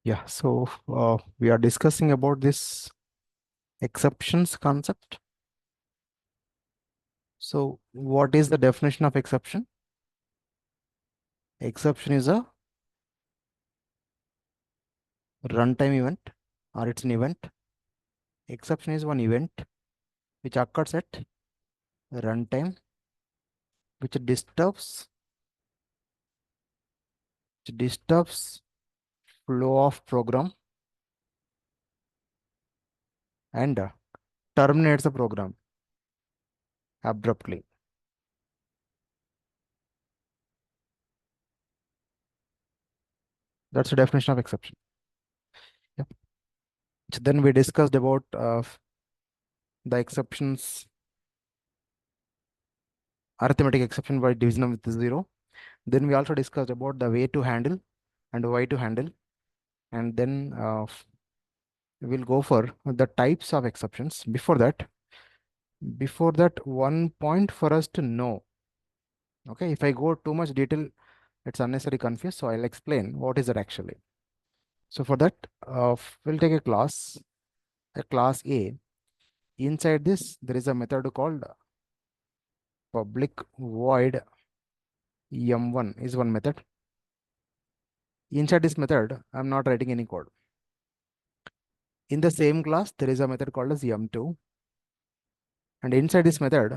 Yeah, so we are discussing about this exceptions concept. So what is the definition of exception? Exception is a runtime event or it's an event. Exception is one event which occurs at runtime, which disturbs flow of program and terminates the program abruptly. That's the definition of exception. Yeah. So then we discussed about the exceptions, arithmetic exception by division with zero. Then we also discussed about the way to handle and why to handle. And then we'll go for the types of exceptions. Before that, one point for us to know. Okay, if I go too much detail, it's unnecessary confused. So I'll explain what is it actually. So for that, we'll take a class A. Inside this, there is a method called public void m1 is one method. Inside this method, I'm not writing any code. In the same class, there is a method called as m2. And inside this method,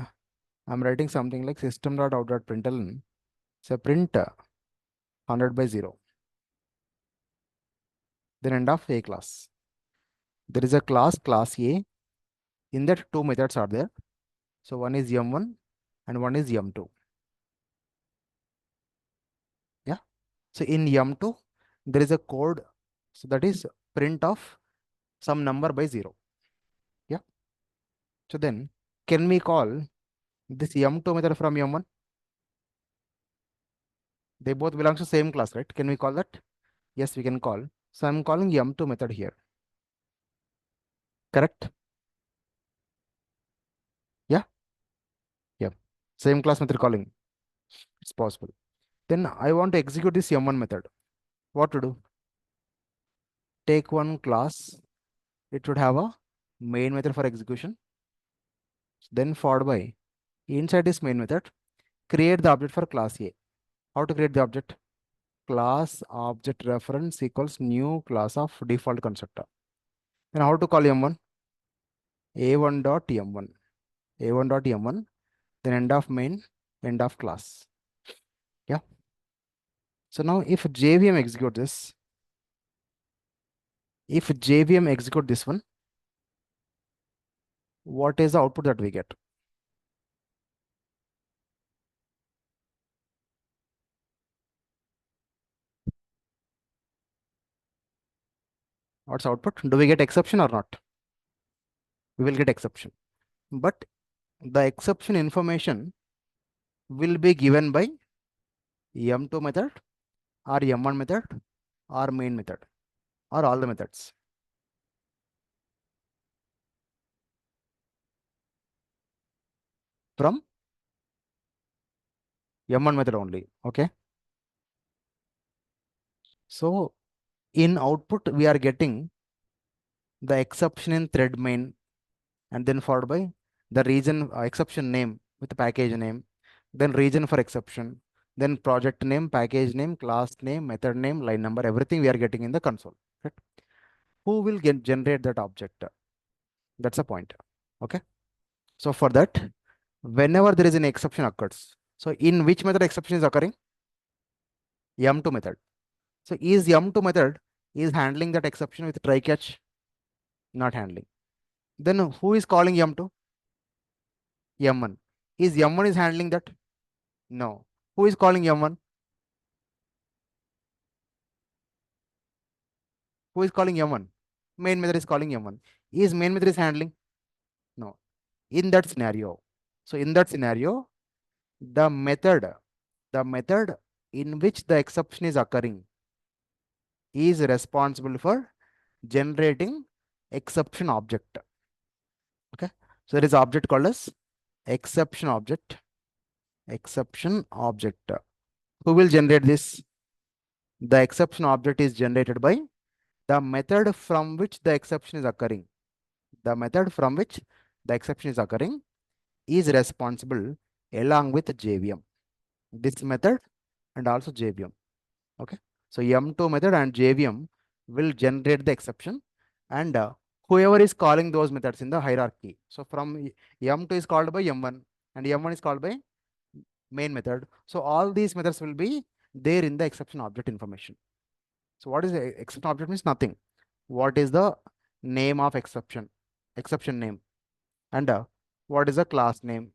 I'm writing something like system.out.println. So print 100 by 0. Then end of A class. There is a class A. In that two methods are there. So one is m1 and one is m2. Yeah. So in m2, there is a code. So that is print of some number by 0. Yeah. So then can we call this m2 method from m1? They both belong to same class, right? Can we call that? Yes, we can call. So I'm calling m2 method here. Correct? Yeah. Yeah. Same class method calling. It's possible. Then I want to execute this m1 method. What to do? Take one class. It should have a main method for execution. Then followed by inside this main method, create the object for class A. How to create the object? Class object reference equals new class of default constructor. And how to call m1? a1 dot m1. a1 dot m1. Then end of main, end of class. Yeah. So now if JVM execute this, if JVM execute this one, what is the output that we get? What's output? Do we get exception or not? We will get exception. But the exception information will be given by m2 method or m1 method or main method or all the methods. From m1 method only. Okay. So in output, we are getting the exception in thread main and then followed by the region exception name with the package name, then region for exception, then project name, package name, class name, method name, line number, everything we are getting in the console. Right? Who will generate that object? That's a point. Okay. So for that, whenever there is an exception occurs, so in which method exception is occurring? M2 method. So is M2 method is handling that exception with try catch? Not handling. Then who is calling M2? M1. Is M1 is handling that? No. Who is calling M1? Who is calling M1? Main method is calling M1. Is main method is handling? No. In that scenario. So in that scenario, the method in which the exception is occurring is responsible for generating exception object. Okay. So there is object called as exception object. Exception object. Who will generate this? The exception object is generated by the method from which the exception is occurring, the method from which the exception is occurring is responsible along with JVM. This method and also JVM. Okay. So M2 method and JVM will generate the exception, and whoever is calling those methods in the hierarchy. So from M2 is called by M1 and M1 is called by main method. So all these methods will be there in the exception object information. So what is the exception object means? Nothing. What is the name of exception? Exception name. And what is the class name?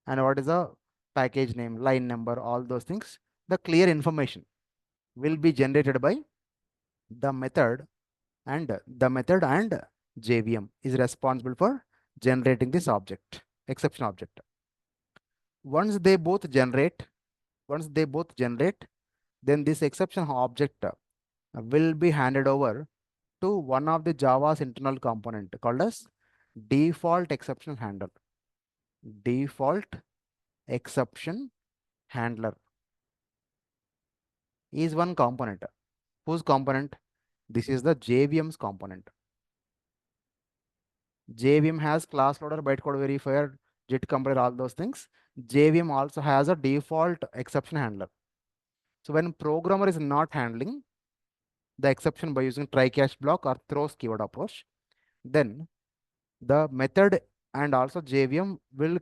And what is the package name, line number, all those things. The clear information will be generated by the method, and JVM is responsible for generating this object, exception object. Once they both generate, then this exception object will be handed over to one of the Java's internal component called as default exception handler. Default exception handler is one component. Whose component? This is the JVM's component. JVM has class loader, bytecode verifier, JIT compiler, all those things. JVM also has a default exception handler. So when programmer is not handling the exception by using try catch block or throws keyword approach, then the method and also JVM will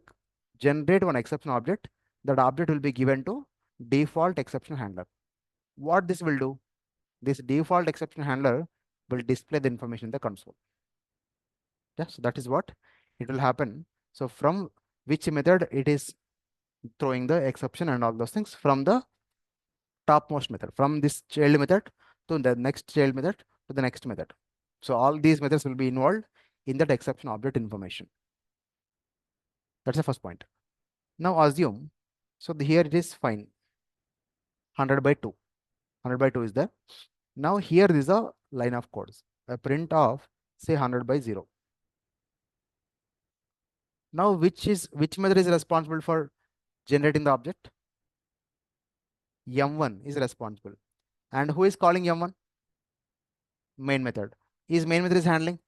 generate one exception object. That object will be given to default exception handler. What this will do? This default exception handler will display the information in the console. Yes, that is what it will happen. So from which method it is throwing the exception and all those things, from the topmost method, from this child method to the next child method to the next method. So all these methods will be involved in that exception object information. That's the first point. Now assume, so here it is fine, 100 by 2. 100 by 2 is there. Now here is a line of codes, a print of say 100 by 0. Now which method is responsible for generating the object? M1 is responsible. And who is calling M1? Main method. Is main method is handling?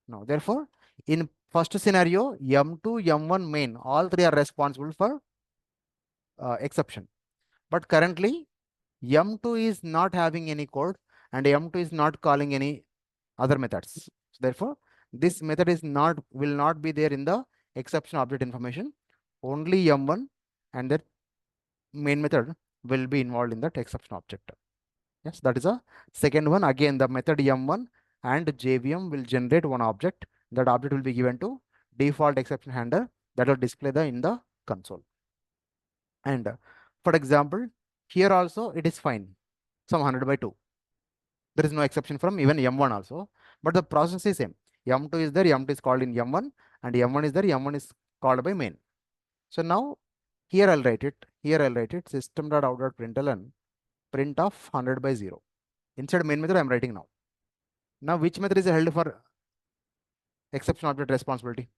No. Therefore, in first scenario, M2, M1, main, all three are responsible for exception. But currently, M2 is not having any code and M2 is not calling any other methods. So therefore, this method will not be there in the exception object information. Only M1 and that main method will be involved in that exception object. Yes, that is a second one. Again, the method M1 and JVM will generate one object. That object will be given to default exception handler that will display in the console. And for example, here also it is fine. Some 100 by 2. There is no exception from even M1 also, but the process is same. M2 is there, M2 is called in M1, and M1 is there, M1 is called by main. So now here I'll write it. Here I'll write it system.out.println print of 100 by 0. Inside main method I'm writing now. Now which method is held for exception object responsibility?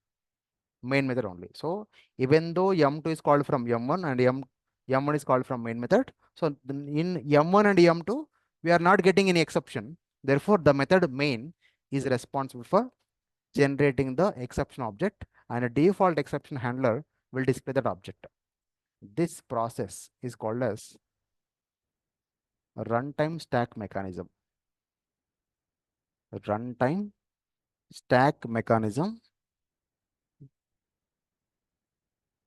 Main method only. So even though M2 is called from M1 and M1 is called from main method, so in M1 and M2 we are not getting any exception. Therefore, the method main is responsible for generating the exception object, and a default exception handler will display that object. This process is called as a runtime stack mechanism. Runtime stack mechanism. If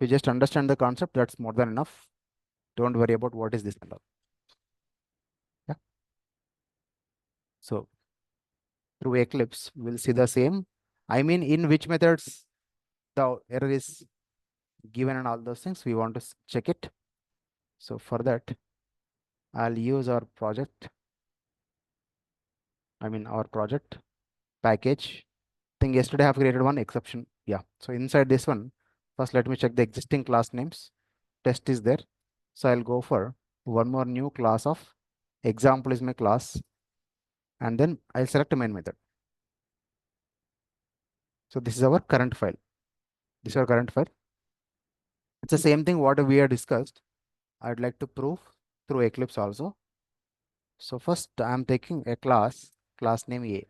you just understand the concept, that's more than enough. Don't worry about what is this and all. Yeah. So through Eclipse, we'll see the same. I mean, in which methods the error is given and all those things, we want to check it. So for that, I'll use our project. Our project package. I think yesterday I have created one exception. Yeah. So inside this one, first let me check the existing class names. Test is there. So I'll go for one more new class of example is my class. And then I'll select a main method. So this is our current file. This is our current file. It's the same thing what we have discussed. I'd like to prove through Eclipse also. So first I'm taking a class class name A.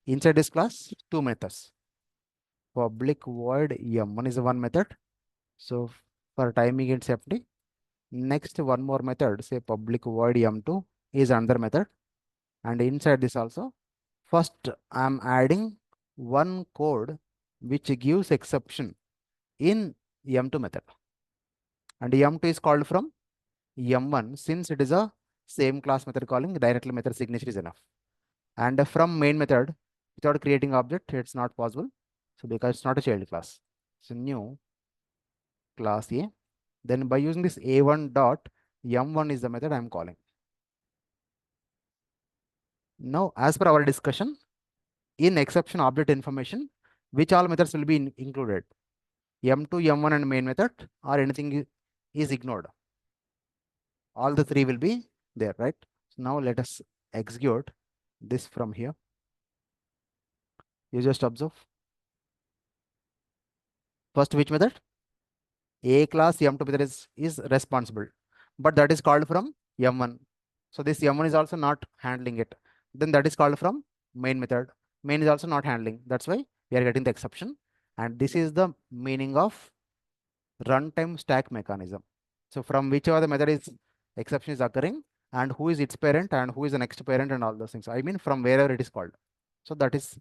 Inside this class, two methods. Public void m1 is one method. So for timing it's empty. Next one more method, say public void m2 is another method. And inside this also, first I'm adding one code which gives exception in m2 method. And m2 is called from m1 since it is a same class method calling, directly method signature is enough. And from main method, without creating object, it's not possible. So because it's not a child class. So new class A. Then by using this a1 dot m1 is the method I'm calling. Now, as per our discussion, in exception object information, which all methods will be included? M2, M1 and main method, or anything is ignored. All the three will be there, right? So now let us execute this from here. You just observe. First, which method? A class M2 method is responsible, but that is called from M1. So this M1 is also not handling it. Then that is called from main method. Main is also not handling. That's why we are getting the exception. And this is the meaning of runtime stack mechanism. So from whichever the method is exception is occurring and who is its parent and who is the next parent and all those things. I mean from wherever it is called. So that is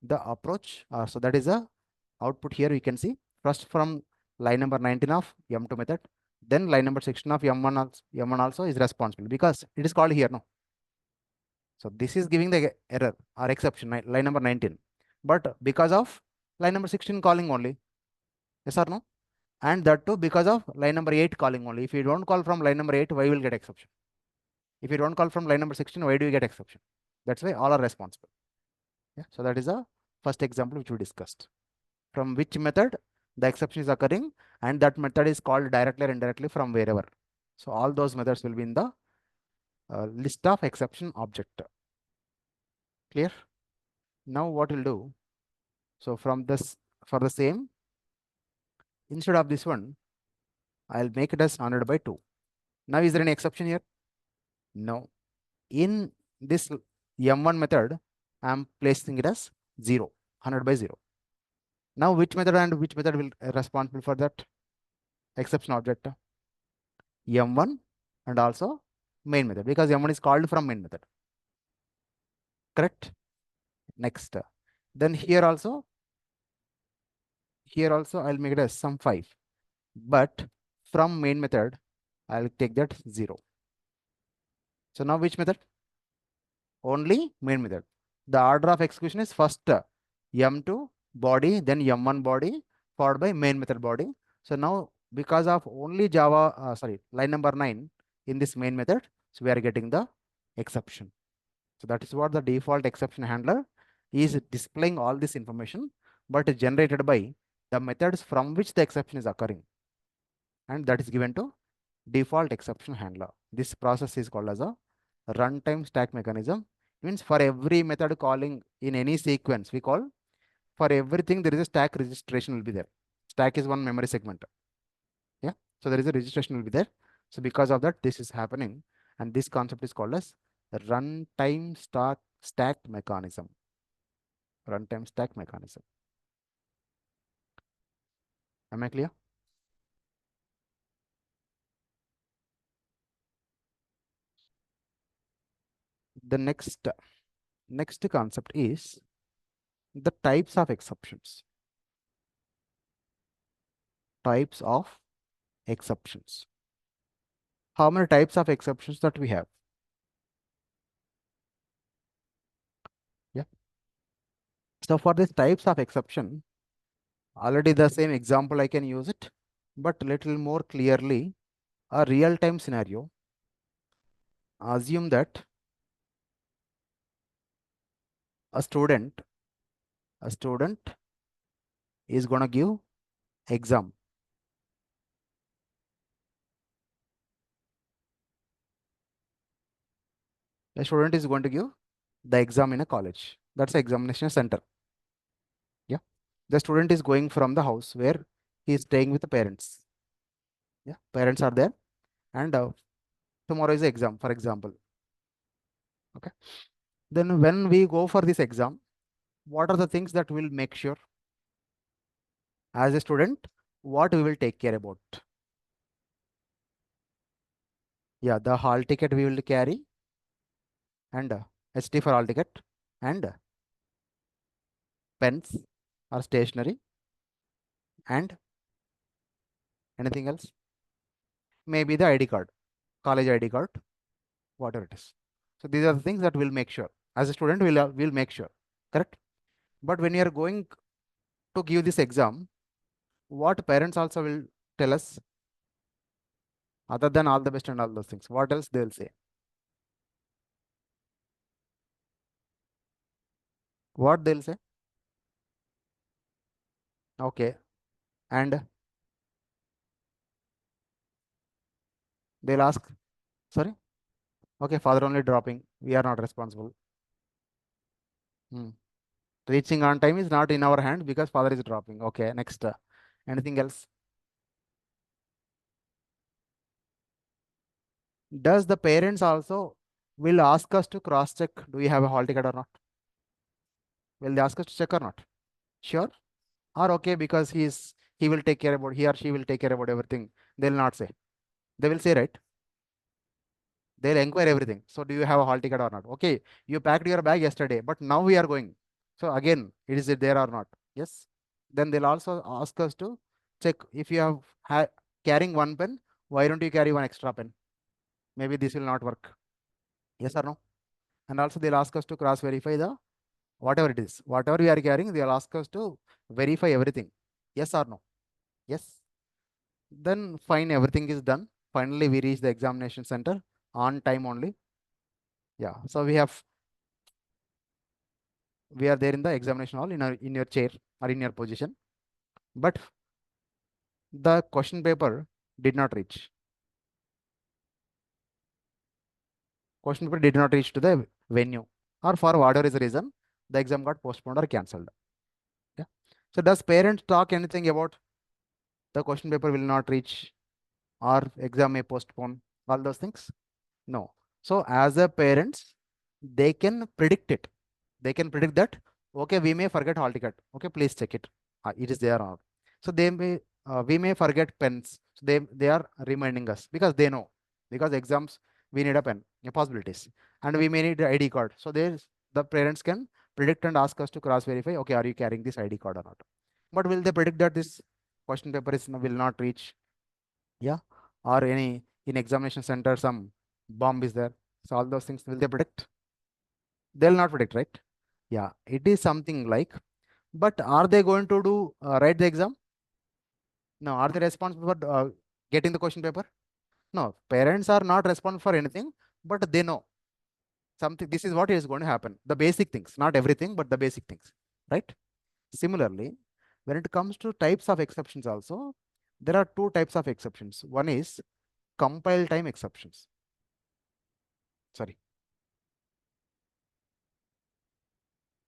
the approach. So that is the output here we can see. First from line number 19 of M2 method. Then line number 16 of M1 also is responsible because it is called here now. So this is giving the error or exception, line number 19. But because of line number 16 calling only. Yes or no? And that too because of line number 8 calling only. If you don't call from line number 8, why will get exception? If you don't call from line number 16, why do you get exception? That's why all are responsible. Yeah. So that is the first example which we discussed. From which method the exception is occurring, and that method is called directly or indirectly from wherever. So all those methods will be in the list of exception object. Clear? Now what we'll do? So from this, for the same, instead of this one, I'll make it as 100 by 2. Now is there any exception here? No. In this m1 method, I'm placing it as 0, 100 by 0. Now which method and which method will responsible for that exception object? M1 and also main method, because M1 is called from main method. Correct? Next. Then here also I'll make it as sum 5. But from main method, I'll take that 0. So now which method? Only main method. The order of execution is first M2 body, then M1 body, followed by main method body. So now because of only line number 9 in this main method, so we are getting the exception. So that is what the default exception handler is displaying all this information, but generated by the methods from which the exception is occurring. And that is given to default exception handler. This process is called as a runtime stack mechanism. Means for every method calling in any sequence, we call for everything there is a stack registration will be there. Stack is one memory segment. Yeah. So there is a registration will be there. So because of that, this is happening. And this concept is called as runtime stack mechanism. Runtime stack mechanism. Am I clear? The next concept is the types of exceptions. Types of exceptions. How many types of exceptions that we have? Yeah. So for these types of exception, already the same example I can use it, but little more clearly, a real-time scenario. Assume that a student a student is going to give exam. A student is going to give the exam in a college. That's the examination center. Yeah. The student is going from the house where he is staying with the parents. Yeah. Parents are there, and tomorrow is the exam, for example. Okay. Then when we go for this exam, what are the things that will make sure as a student, what we will take care about? Yeah, the hall ticket we will carry, and ST for hall ticket, and pens or stationery, and anything else? Maybe the ID card, college ID card, whatever it is. So these are the things that will make sure. As a student, will make sure, correct? But when you are going to give this exam, what parents also will tell us, other than all the best and all those things, what else they will say? What they'll say? Okay, and they'll ask, sorry, okay, father only dropping. We are not responsible. Hmm. Reaching on time is not in our hand because father is dropping. Okay, next. Anything else? Does the parents also will ask us to cross check, do you have a hall ticket or not? Will they ask us to check or not? Sure. Or okay, because he will take care about, he or she will take care about everything. They'll not say. They will say, right? They'll inquire everything. So do you have a hall ticket or not? Okay, you packed your bag yesterday, but now we are going. So again, is it there or not? Yes. Then they'll also ask us to check if you have carrying one pen, why don't you carry one extra pen? Maybe this will not work. Yes or no? And also they'll ask us to cross verify the whatever it is, whatever we are carrying, they'll ask us to verify everything. Yes or no? Yes. Then fine, everything is done. Finally, we reach the examination center on time only. Yeah. So we are there in the examination hall in your chair or in your position. But the question paper did not reach. Question paper did not reach to the venue, or for whatever is the reason, the exam got postponed or cancelled. Yeah. So does parents talk anything about the question paper will not reach or exam may postpone, all those things? No. So as a parents, they can predict it. They can predict that, okay, we may forget hall ticket. Okay, please check it. It is there or not. So we may forget pens. So they are reminding us because they know, because exams we need a pen, possibilities, and we may need the ID card. So the parents can predict and ask us to cross verify. Okay, are you carrying this ID card or not? But will they predict that this question paper will not reach? Yeah, or any in examination center some bomb is there. So all those things will they predict? They'll not predict, right? Yeah, it is something like. But are they going to do write the exam? No. Are they responsible for getting the question paper? No. Parents are not responsible for anything, but they know something. This is what is going to happen. The basic things, not everything, but the basic things, right? Similarly, when it comes to types of exceptions, also there are two types of exceptions. One is compile time exceptions. Sorry.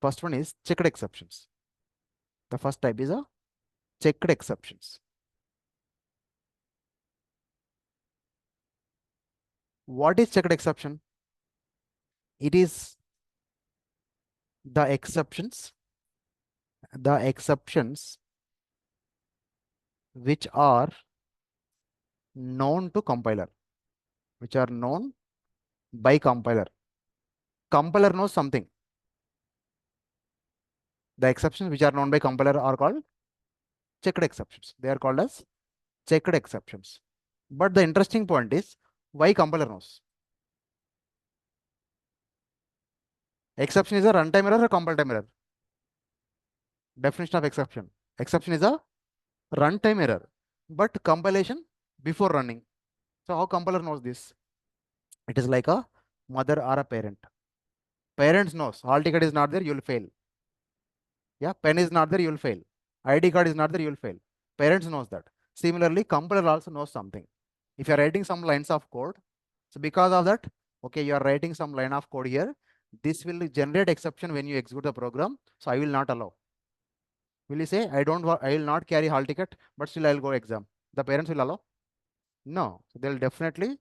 First one is checked exceptions. The first type is a checked exceptions. What is checked exception? It is the exceptions which are known to compiler, which are known by compiler. Compiler knows something. The exceptions which are known by compiler are called checked exceptions. They are called as checked exceptions. But the interesting point is why compiler knows. Exception is a runtime error or compile time error. Definition of exception. Exception is a runtime error, but compilation before running. So how compiler knows this? It is like a mother or a parent. Parents knows hall ticket is not there, you will fail. Yeah, pen is not there, you will fail. ID card is not there, you will fail. Parents knows that. Similarly, compiler also knows something. If you are writing some lines of code, so because of that, okay, you are writing some line of code here. This will generate exception when you execute the program. So I will not allow. Will you say I will not carry hall ticket, but still I will go exam? The parents will allow? No. So they'll definitely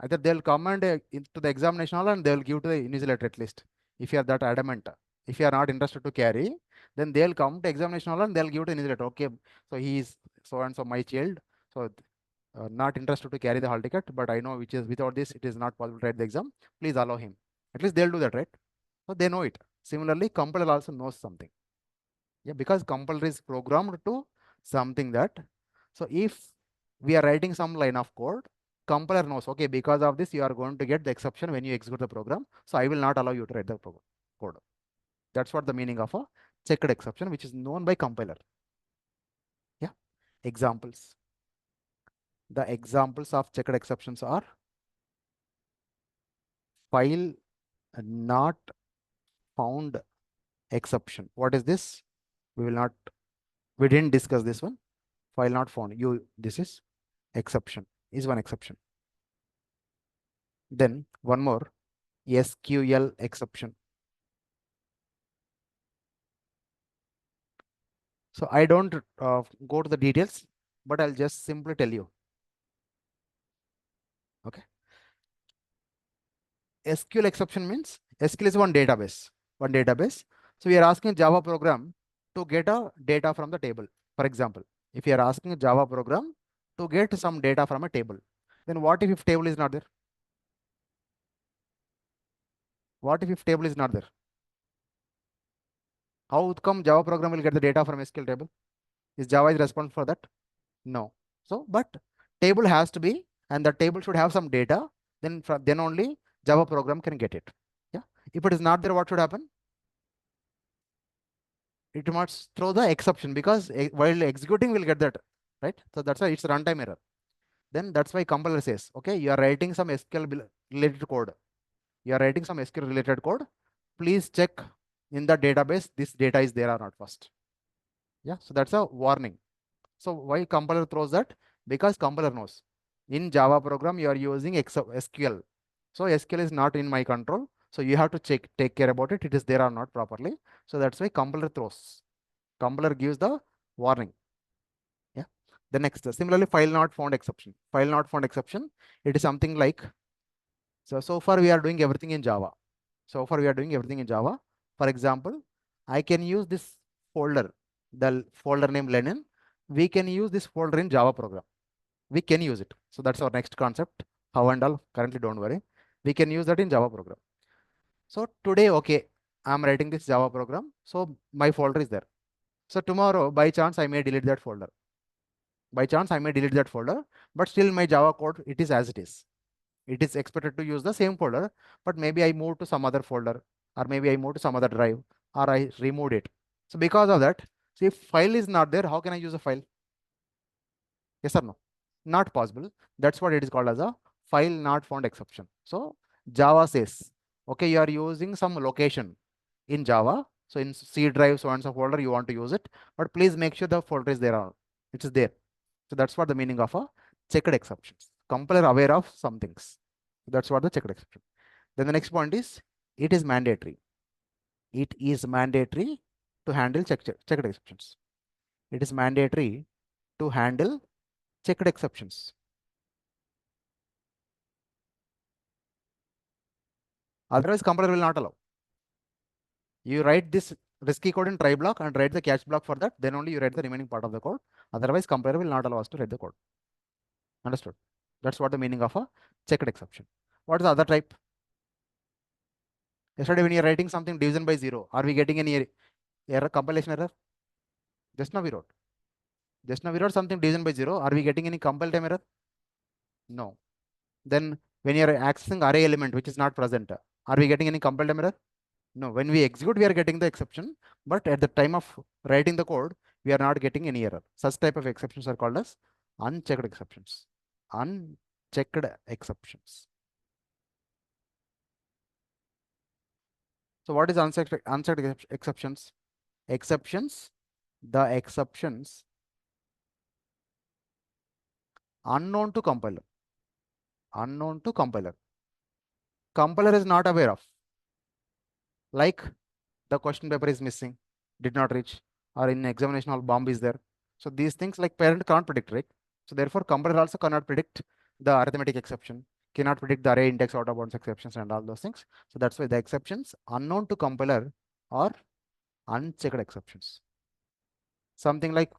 either they'll come and into the examination hall and they'll give to the invigilator at least. if you are that adamant, if you are not interested to carry, then they'll come to examination hall and they'll give it an letter. Okay, so he is so and so my child. So not interested to carry the hall ticket, but I know which is without this, it is not possible to write the exam. Please allow him. At least they'll do that, right? So they know it. Similarly, compiler also knows something. Yeah, because compiler is programmed to something that. So if we are writing some line of code, compiler knows, okay, because of this, you are going to get the exception when you execute the program. So I will not allow you to write the code. That's what the meaning of a checked exception, which is known by compiler. Yeah. Examples. The examples of checked exceptions are file not found exception. What is this? We didn't discuss this one. File not found. This is exception, is one exception. Then one more, SQL exception. So I don't go to the details, but I'll just simply tell you. Okay. SQL exception means SQL is one database. One database. So we are asking Java program to get a data from the table. For example, if you are asking a Java program to get some data from a table, then what if table is not there? What if table is not there? How come Java program will get the data from SQL table? Is Java is responsible for that? No. So, but table has to be, and the table should have some data. Then only Java program can get it. Yeah. If it is not there, what should happen? It must throw the exception, because while executing will get that, right? So that's why it's a runtime error. Then that's why compiler says, okay, you are writing some SQL related code. You are writing some SQL related code. Please check in the database this data is there or not first. Yeah. So that's a warning. So why compiler throws that? Because compiler knows in Java program you are using SQL. So SQL is not in my control. So you have to take care about it. It is there or not properly. So that's why compiler throws. Compiler gives the warning. Yeah. The next, similarly, file not found exception. File not found exception. It is something like, so far we are doing everything in Java. So far we are doing everything in Java. For example, I can use this folder, the folder name Lenin. We can use this folder in Java program. We can use it. So that's our next concept. How and all, currently don't worry. We can use that in Java program. So today, okay, I'm writing this Java program. So my folder is there. So tomorrow, by chance, I may delete that folder. By chance, I may delete that folder, but still my Java code, it is as it is. It is expected to use the same folder, but maybe I move to some other folder, or maybe I move to some other drive, or I removed it. So because of that, see, if file is not there, how can I use a file? Yes or no? Not possible. That's what it is called as a file not found exception. So Java says, okay, you are using some location in Java. So in C drive, so and so folder, you want to use it, but please make sure the folder is there. It is there. So that's what the meaning of a checked exceptions. Compiler aware of some things. That's what the checked exception. Then the next point is, it is mandatory. It is mandatory to handle checked exceptions. It is mandatory to handle checked exceptions. Otherwise, compiler will not allow. You write this risky code in try block and write the catch block for that. Then only you write the remaining part of the code. Otherwise, compiler will not allow us to write the code. Understood? That's what the meaning of a checked exception. What is the other type? Yesterday, when you are writing something division by 0, are we getting any error, compilation error? Just now we wrote. Just now we wrote something division by 0. Are we getting any compile time error? No. Then when you are accessing array element which is not present, are we getting any compile time error? No. When we execute, we are getting the exception, but at the time of writing the code, we are not getting any error. Such type of exceptions are called as unchecked exceptions. Unchecked exceptions. So what is unchecked exceptions? Exceptions, the exceptions unknown to compiler. Unknown to compiler. Compiler is not aware of. Like the question paper is missing, did not reach, or in examination hall bomb is there. So these things like parent can't predict, right? So therefore, compiler also cannot predict the arithmetic exception, cannot predict the array index out of bounds exceptions and all those things. So that's why the exceptions unknown to compiler are unchecked exceptions. Something like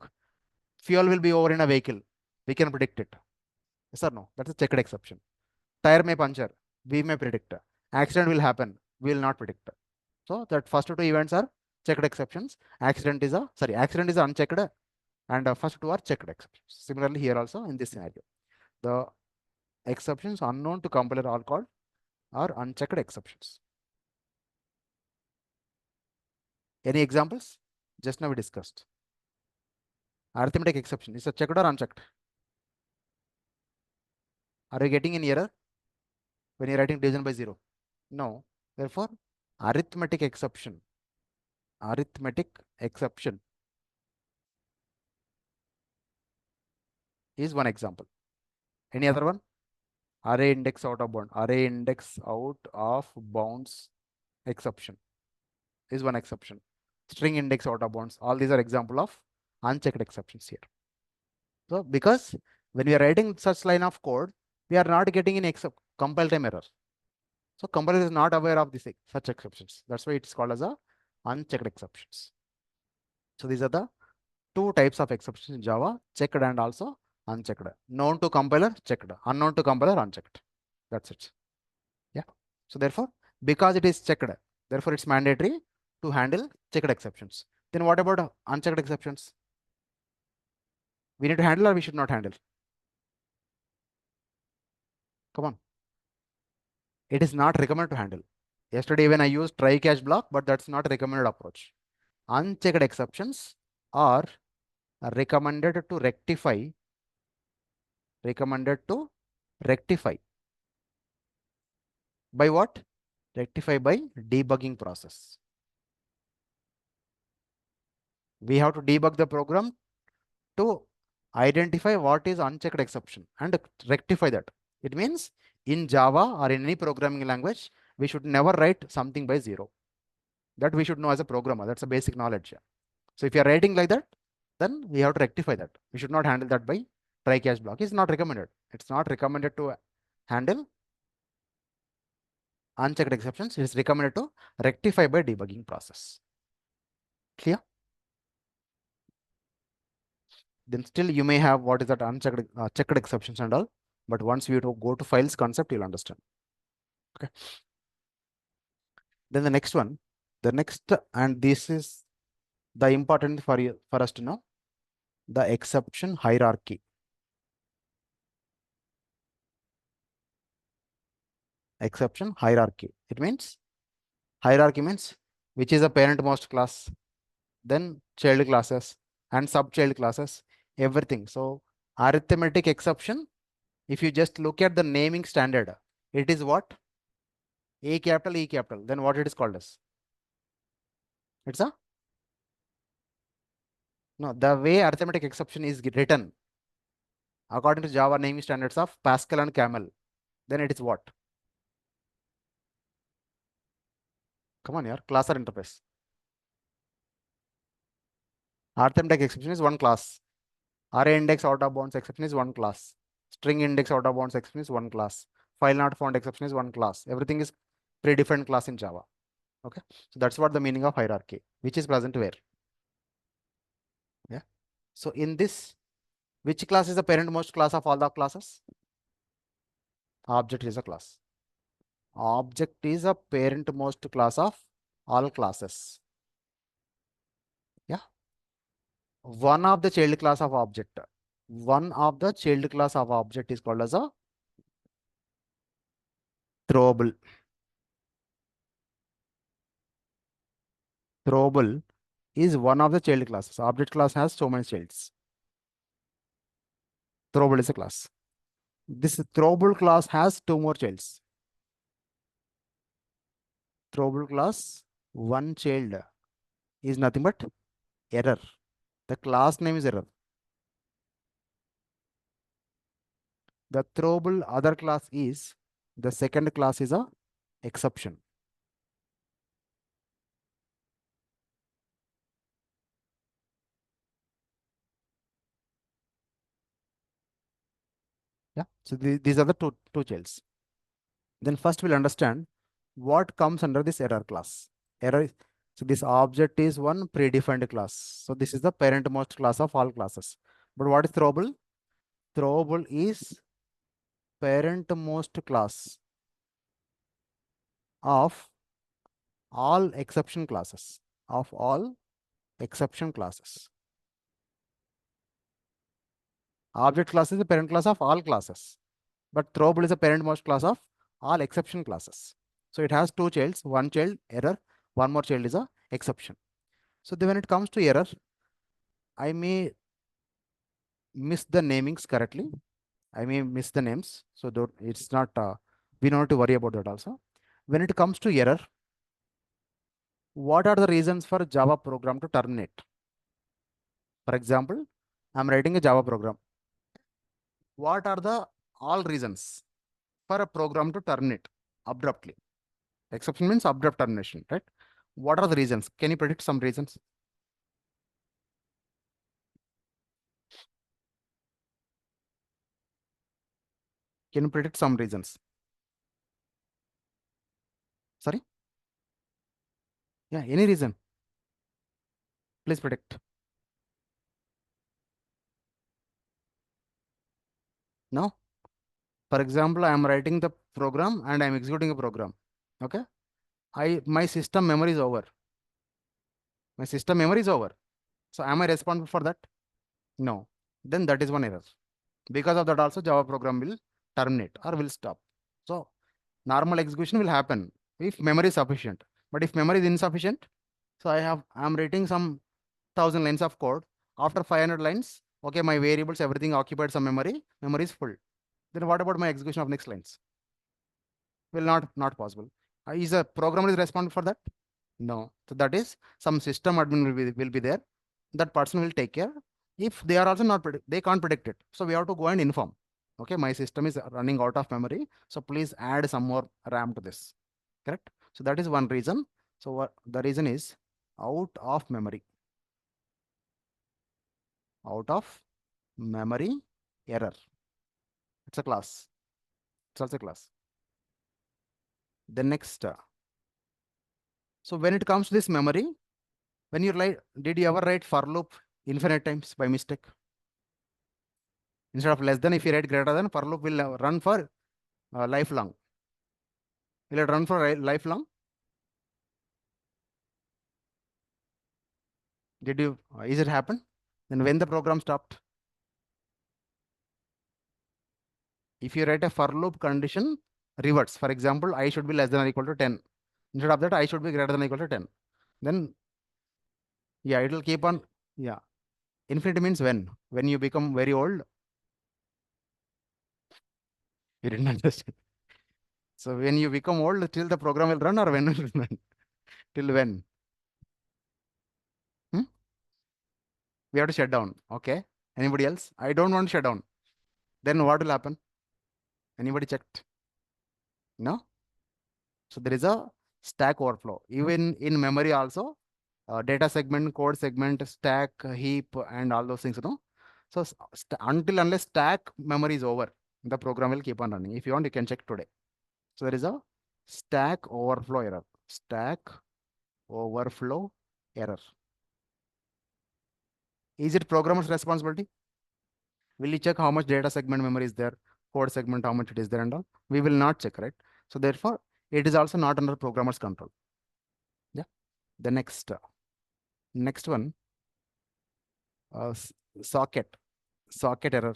fuel will be over in a vehicle. We can predict it. Yes or no? That's a checked exception. Tire may puncture. We may predict. Accident will happen. We will not predict. So that first two events are checked exceptions. Accident is unchecked, and first two are checked exceptions. Similarly, here also in this scenario, the exceptions unknown to compiler are called are unchecked exceptions. Any examples? Just now we discussed. Arithmetic exception is a checked or unchecked? Are you getting an error when you're writing division by zero? No. Therefore, arithmetic exception. Arithmetic exception is one example. Any other one? Array index out of bound. Array index out of bounds exception is one exception. String index out of bounds. All these are example of unchecked exceptions here. So because when we are writing such line of code, we are not getting any except compile time error. So compiler is not aware of this such exceptions. That's why it's called as a unchecked exceptions. So these are the two types of exceptions in Java: checked and also unchecked. Known to compiler, checked. Unknown to compiler, unchecked. That's it. Yeah. So therefore, because it is checked, therefore it's mandatory to handle checked exceptions. Then what about unchecked exceptions? We need to handle or we should not handle? Come on. It is not recommended to handle. Yesterday when I used try catch block, but that's not a recommended approach. Unchecked exceptions are recommended to rectify. Recommended to rectify. By what? Rectify by debugging process. We have to debug the program to identify what is unchecked exception and rectify that. It means in Java or in any programming language, we should never write something by zero. That we should know as a programmer. That's a basic knowledge. So if you are writing like that, then we have to rectify that. We should not handle that by try catch block. It's not recommended. It's not recommended to handle unchecked exceptions. It is recommended to rectify by debugging process. Clear? Then still you may have what is that unchecked checked exceptions and all. But once you go to files concept, you'll understand. Okay. Then the next one, and this is the important for you for us to know, the exception hierarchy. Exception hierarchy. It means hierarchy means which is a parent-most class, then child classes and sub-child classes, everything. So arithmetic exception, if you just look at the naming standard, it is what? A capital, E capital. Then what it is called as? It's a no. The way arithmetic exception is written according to Java naming standards of Pascal and Camel, then it is what? Come on here, class or interface. Arithmetic exception is one class. Array index out of bounds exception is one class. String index out of bounds exception is one class. File not found exception is one class. Everything is predefined class in Java. Okay. So that's what the meaning of hierarchy, which is present where. Yeah. So in this, which class is the parent-most class of all the classes? Object is a class. Object is a parent-most class of all classes. Yeah. One of the child class of object. One of the child class of object is called as a throwable. Throwable is one of the child classes. Object class has so many childs. Throwable is a class. This throwable class has two more childs. Throwable class, one child is nothing but error. The class name is error. The throwable other class is, the second class is a exception. Yeah. So these are the two childs. Then first we'll understand what comes under this error class. So this object is one predefined class. So this is the parentmost class of all classes. But what is throwable? Throwable is parentmost class of all exception classes. Of all exception classes. Object class is the parent class of all classes. But throwable is a parentmost class of all exception classes. So it has two childs, one child error, one more child is a exception. So then when it comes to error, I may miss the namings correctly. I may miss the names. So it's not, we don't have to worry about that also. When it comes to error, what are the reasons for Java program to terminate? For example, I'm writing a Java program. What are the all reasons for a program to terminate abruptly? Exception means abrupt termination, right? What are the reasons? Can you predict some reasons? Can you predict some reasons? Sorry? Yeah, any reason? Please predict. No? For example, I am writing the program and I am executing a program. Okay? My system memory is over. My system memory is over. So am I responsible for that? No. Then that is one error. Because of that also Java program will terminate or will stop. So normal execution will happen if memory is sufficient. But if memory is insufficient, so I'm writing some 1,000 lines of code. After 500 lines, okay, my variables, everything occupied some memory is full. Then what about my execution of next lines? Will not possible. Is a programmer is responsible for that? No. So that is some system admin will be there. That person will take care. If they are also not they can't predict it. So we have to go and inform. Okay, my system is running out of memory. So please add some more RAM to this. Correct? So that is one reason. So what the reason is out of memory. Out of memory error. It's a class. It's also a class. The next. So when it comes to this memory, when you write, did you ever write for loop infinite times by mistake? Instead of less than, if you write greater than, for loop will run for lifelong. Will it run for lifelong? Did you, is it happen? Then when the program stopped? If you write a for loop condition, reverts. For example, I should be less than or equal to 10. Instead of that, I should be greater than or equal to 10. Then, yeah, it will keep on, yeah. Infinity means when? When you become very old, you didn't understand. So when you become old, till the program will run or when will run? Till when? Hmm? We have to shut down. Okay. Anybody else? I don't want to shut down. Then what will happen? Anybody checked? No? So there is a stack overflow. Even in memory also, data segment, code segment, stack, heap, and all those things, you know. So until unless stack memory is over, the program will keep on running. If you want, you can check today. So there is a stack overflow error. Stack overflow error. Is it programmer's responsibility? Will you check how much data segment memory is there, code segment, how much it is there and all? We will not check, right? So therefore, it is also not under programmer's control. Yeah. The next one, uh, socket, socket error.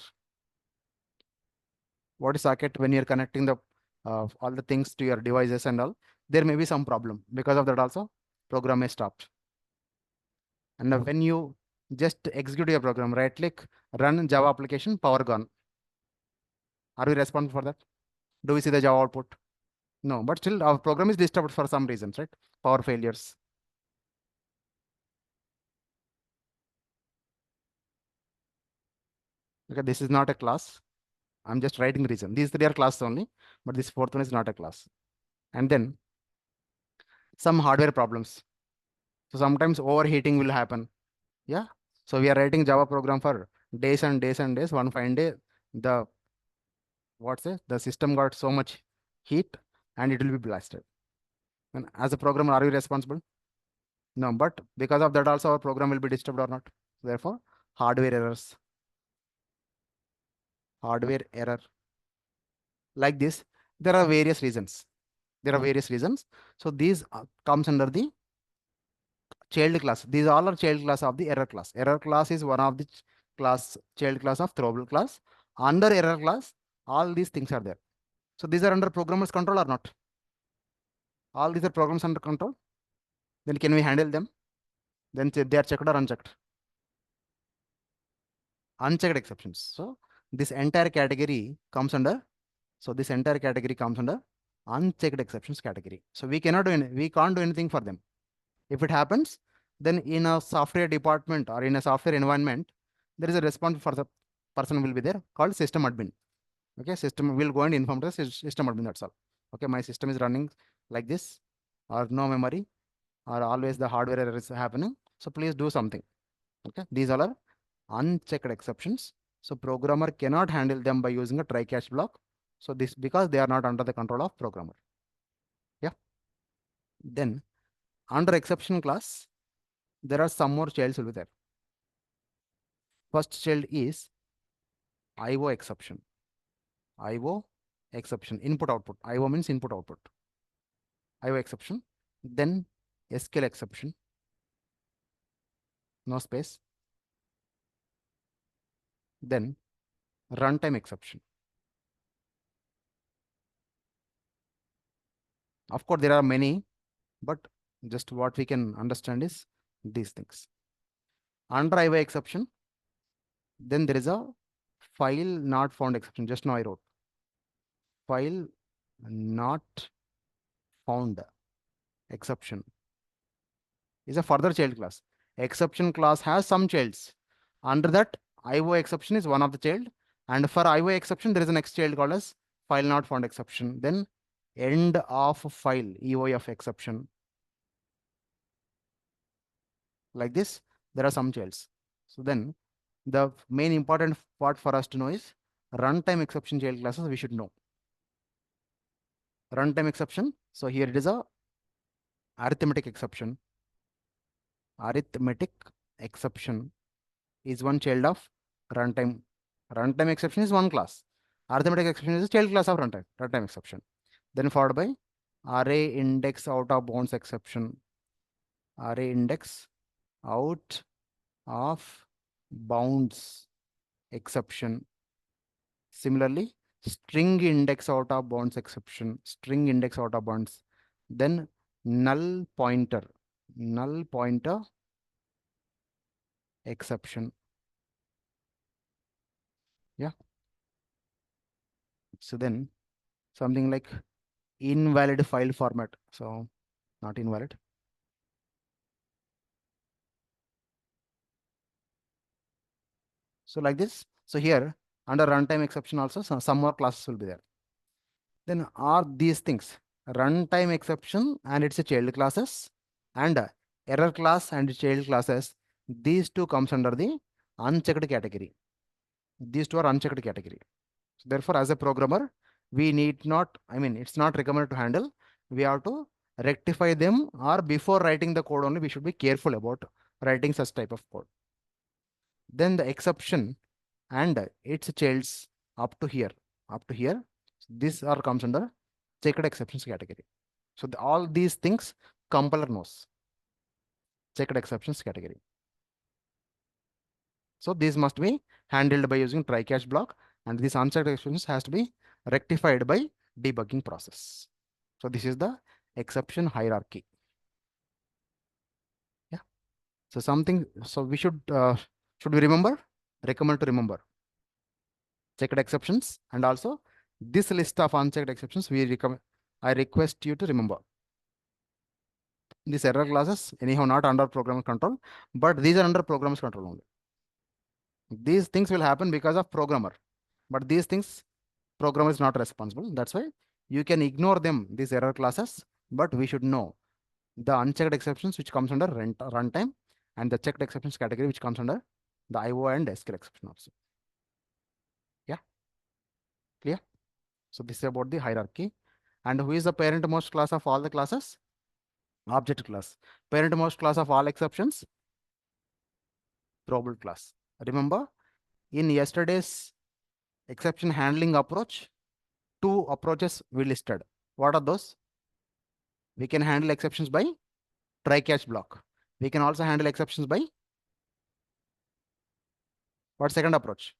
What is socket? When you're connecting the all the things to your devices and all, there may be some problem. Because of that also, program is stopped. And when you just execute your program, right click, run Java application, power gone. Are we responsible for that? Do we see the Java output? No, but still our program is disturbed for some reasons, right? Power failures. Okay, this is not a class. I'm just writing the reason. These three are classes only, but this fourth one is not a class. And then some hardware problems. So sometimes overheating will happen. Yeah. So we are writing Java program for days and days and days. One fine day, the what's it? The system got so much heat. and it will be blasted. And as a programmer, are you responsible? No, but because of that also our program will be disturbed or not. Therefore, hardware errors, hardware error like this. There are various reasons. There are various reasons. So these comes under the child class. These all are child class of the error class. Error class is one of the class, child class of throwable class. Under error class, all these things are there. So these are under programmer's control or not? All these are programs under control. Then can we handle them? Then they are checked or unchecked? Unchecked exceptions. So this entire category comes under. So this entire category comes under unchecked exceptions category. So we cannot do we can't do anything for them. If it happens, then in a software department or in a software environment, there is a response for the person will be there called system admin. Okay, system will go and inform the system admin. That's all. Okay, my system is running like this, or no memory, or always the hardware error is happening. So please do something. Okay, these all are unchecked exceptions. So programmer cannot handle them by using a try catch block. So this because they are not under the control of programmer. Yeah. Then under exception class, there are some more childs will be there. First child is IO exception. IO exception, input output. IO means input output. IO exception. Then SQL exception. No space. Then runtime exception. Of course, there are many, but just what we can understand is these things. Under IO exception, then there is a file not found exception. Just now I wrote file not found exception is a further child class. Exception class has some childs. Under that, IO exception is one of the child. And for IO exception, there is a next child called as file not found exception. Then end of file, EOF exception. Like this, there are some childs. So then the main important part for us to know is runtime exception child classes we should know. Runtime exception. So here it is a arithmetic exception. Arithmetic exception is one child of runtime. Runtime exception is one class. Arithmetic exception is a child class of runtime exception. Then followed by array index out of bounds exception. Array index out of bounds exception. Similarly, string index out of bounds exception. String index out of bounds. Then null pointer exception. Yeah. So then something like invalid file format. So not invalid. So like this. So here under runtime exception also some more classes will be there. Then are these things runtime exception and it's a child classes and error class and child classes. These two comes under the unchecked category. These two are unchecked category. So therefore, as a programmer, we need not, I mean, it's not recommended to handle. We have to rectify them, or before writing the code only, we should be careful about writing such type of code. Then the exception and its childs up to here. This all comes under checked exceptions category. So all these things compiler knows. Checked exceptions category. So these must be handled by using try catch block, and this unchecked exceptions has to be rectified by debugging process. So this is the exception hierarchy. Yeah. So something. So we should we remember? Recommend to remember checked exceptions, and also this list of unchecked exceptions. I request you to remember. These error classes anyhow not under programmer control, but these are under programmer's control only. These things will happen because of programmer, but these things programmer is not responsible. That's why you can ignore them, these error classes, but we should know the unchecked exceptions which comes under runtime and the checked exceptions category which comes under the IO and SQL exception also. Yeah, clear? So this is about the hierarchy. And who is the parent-most class of all the classes? Object class. Parent-most class of all exceptions? Probable class. Remember, in yesterday's exception handling approach, two approaches we listed. What are those? We can handle exceptions by try-catch block. We can also handle exceptions by what second approach?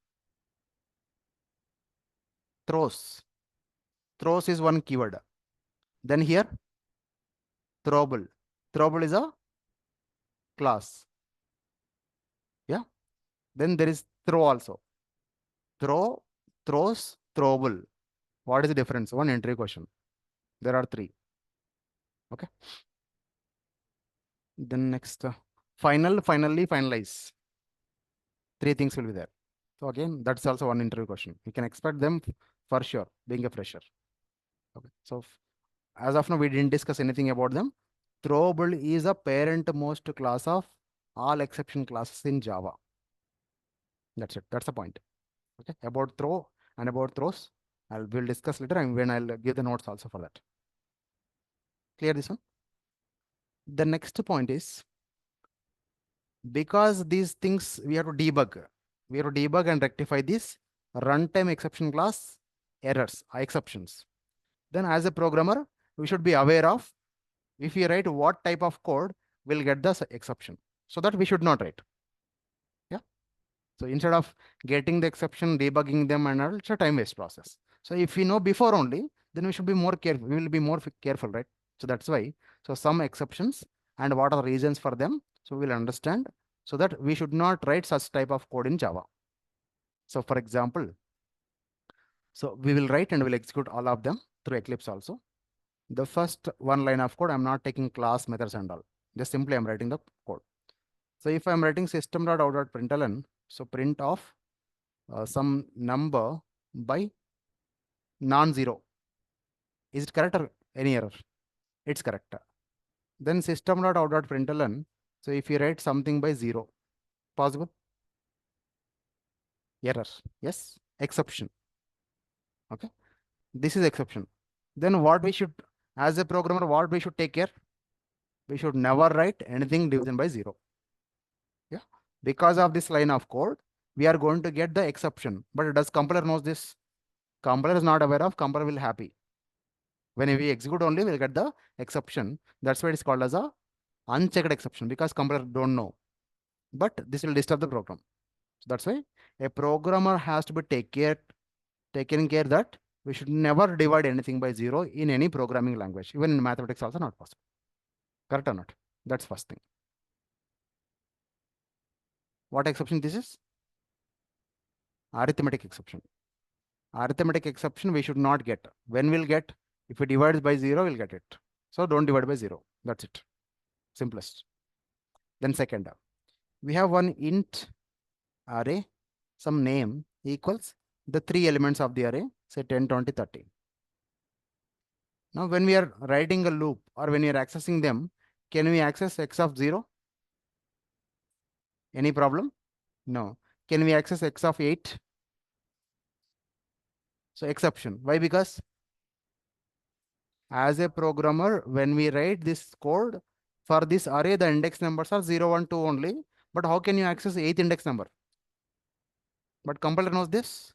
Throws. Throws is one keyword. Then here, throwable. Throwable is a class. Yeah. Then there is throw also. Throw, throws, throwable. What is the difference? One entry question. There are three. Okay. Then next, finally, finalize. Three things will be there. So again, that's also one interview question. You can expect them for sure, being a fresher. Okay. So as of now, we didn't discuss anything about them. Throwable is a parent-most class of all exception classes in Java. That's it. That's the point. Okay. About throw and about throws, we'll discuss later, and when I'll give the notes also for that. Clear this one? The next point is, because these things we have to debug. We have to debug and rectify these runtime exception class errors, exceptions. Then as a programmer, we should be aware of if we write what type of code will get the exception. So that we should not write. Yeah. So instead of getting the exception, debugging them and all, it's a time waste process. So if we know before only, then we should be more careful. We will be more careful, right? So that's why. So some exceptions and what are the reasons for them. So we'll understand so that we should not write such type of code in Java. So for example, so we will write and we'll execute all of them through Eclipse also. The first one line of code, I'm not taking class methods and all. Just simply I'm writing the code. So if I'm writing system.out.println, so print of some number by non-zero. Is it correct or any error? It's correct. Then system.out.println. So if you write something by zero, possible? Error. Yes. Exception. Okay. This is exception. Then what we should, as a programmer, what we should take care? We should never write anything division by zero. Yeah. Because of this line of code, we are going to get the exception. But does compiler knows this? Compiler is not aware of, compiler will happy. When we execute only, we'll get the exception. That's why it's called as a unchecked exception, because compiler don't know. But this will disturb the program. So that's why a programmer has to be taken care that we should never divide anything by zero in any programming language. Even in mathematics also not possible. Correct or not? That's first thing. What exception this is? Arithmetic exception. Arithmetic exception we should not get. When we'll get? If we divide by zero, we'll get it. So don't divide by zero. That's it. Simplest. Then second, we have one int array, some name equals the three elements of the array, say 10, 20, 30. Now, when we are writing a loop or when we are accessing them, can we access x of 0? Any problem? No. Can we access x of 8? So exception. Why? Because as a programmer, when we write this code for this array, the index numbers are 0, 1, 2 only. But how can you access 8th index number? But compiler knows this?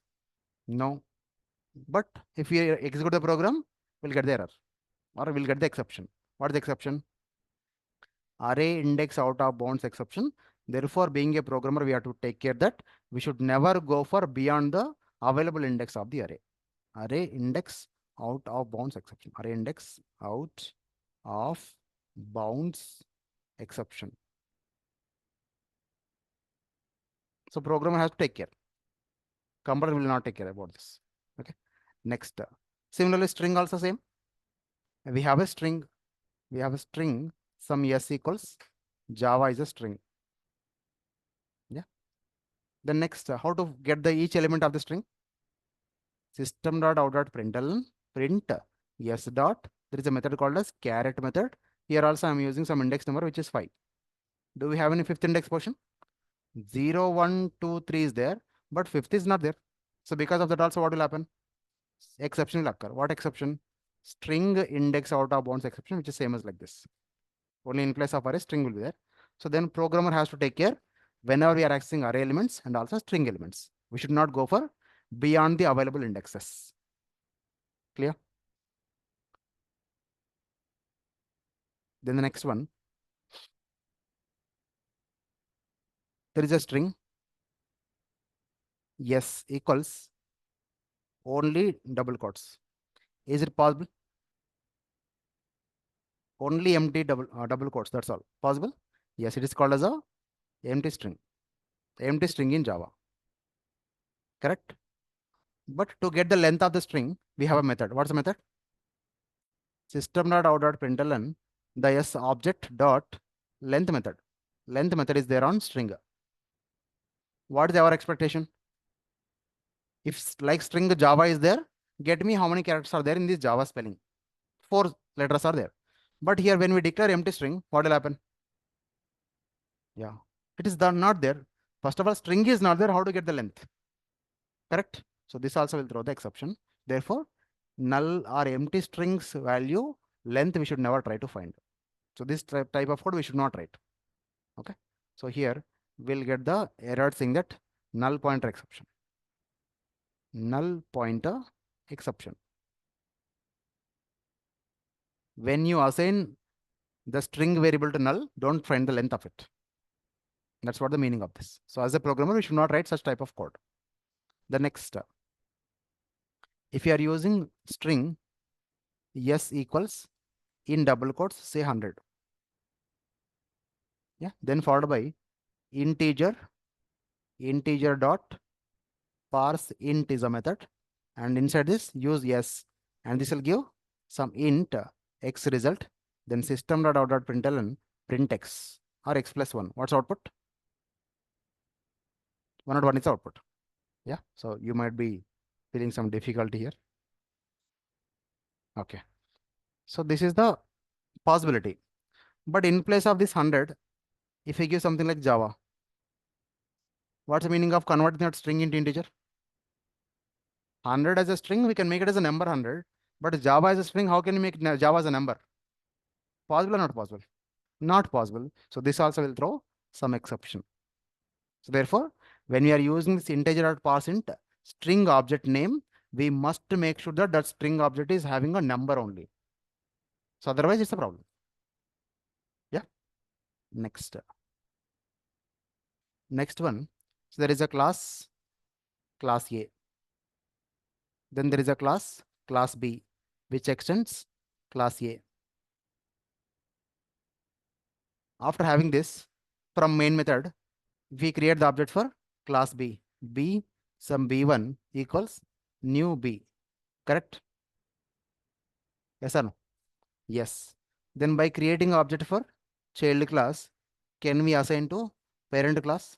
No. But if we execute the program, we'll get the error or we'll get the exception. What is the exception? Array index out of bounds exception. Therefore, being a programmer, we have to take care that we should never go for beyond the available index of the array. Array index out of bounds exception. Array index out of bounds exception. So programmer has to take care. Compiler will not take care about this. Okay. Next. Similarly, string also same. We have a string. We have a string. Some s equals Java is a string. Yeah. The next, how to get the each element of the string? System.out.println print s dot. There is a method called as caret method. Here also I'm using some index number which is 5. Do we have any fifth index portion? 0, 1, 2, 3 is there, but fifth is not there. So because of that also what will happen? Exception will occur. What exception? string index out of bounds exception, which is same as like this. Only in place of array, string will be there. So then programmer has to take care whenever we are accessing array elements and also string elements. We should not go for beyond the available indexes. Clear? Then the next one, there is a string yes equals only double quotes. Is it possible? Only empty double quotes, that's all. Possible? Yes, it is called as a empty string. Empty string in Java. Correct? But to get the length of the string, we have a method. What's the method? System.out.println the s object dot length method. Length method is there on string. What is our expectation? If like string Java is there, get me how many characters are there in this Java spelling. 4 letters are there. But here when we declare empty string, what will happen? Yeah, it is not there. First of all, string is not there. How to get the length? Correct? So this also will throw the exception. Therefore, null or empty strings value length we should never try to find. So this type of code we should not write. Okay. So here we'll get the error saying that null pointer exception. Null pointer exception. When you assign the string variable to null, don't find the length of it. That's what the meaning of this. So as a programmer, we should not write such type of code. The next, if you are using string yes equals in double quotes, say 100. Yeah, then followed by integer dot parse int is a method, and inside this use yes, and this will give some int x result. Then system.out.println print x or x plus 1. What's output? 101 is output. Yeah, so you might be feeling some difficulty here. Okay, so this is the possibility. But in place of this 100, if I give something like Java, what's the meaning of converting that string into integer? 100 as a string, we can make it as a number 100. But Java as a string, how can you make Java as a number? Possible or not possible? Not possible. So this also will throw some exception. So therefore, when we are using this integer parseInt string object name, we must make sure that that string object is having a number only. So otherwise, it's a problem. Yeah. Next. Next one. So there is a class A. Then there is a class B, which extends class A. After having this, from main method, we create the object for class B. B some B1 equals new B. Correct? Yes or no? Yes. Then by creating object for child class, can we assign to parent class?